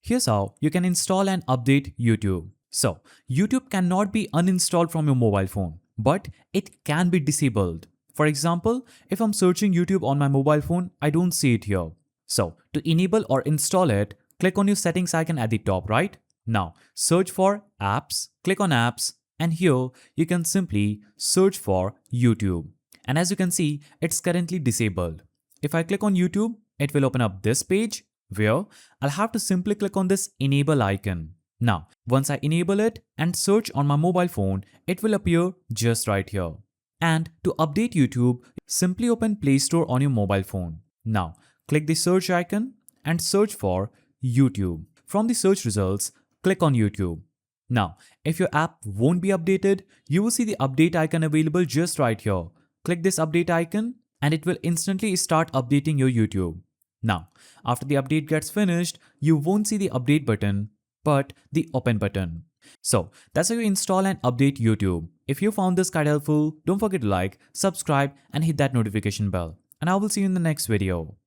Here's how you can install and update YouTube. So, YouTube cannot be uninstalled from your mobile phone, but it can be disabled. For example, if I'm searching YouTube on my mobile phone, I don't see it here. So, to enable or install it, click on your settings icon at the top right. Now, search for apps, click on apps, and here you can simply search for YouTube. And as you can see, it's currently disabled. If I click on YouTube, it will open up this page where I'll have to simply click on this enable icon. Now, once I enable it and search on my mobile phone, it will appear just right here. And to update YouTube, simply open Play Store on your mobile phone. Now, click the search icon and search for YouTube. From the search results, click on YouTube. Now, if your app won't be updated, you will see the update icon available just right here. Click this update icon and it will instantly start updating your YouTube. Now, after the update gets finished, you won't see the update button, but the open button. So that's how you install and update YouTube. If you found this guide helpful, don't forget to like, subscribe and hit that notification bell. And I will see you in the next video.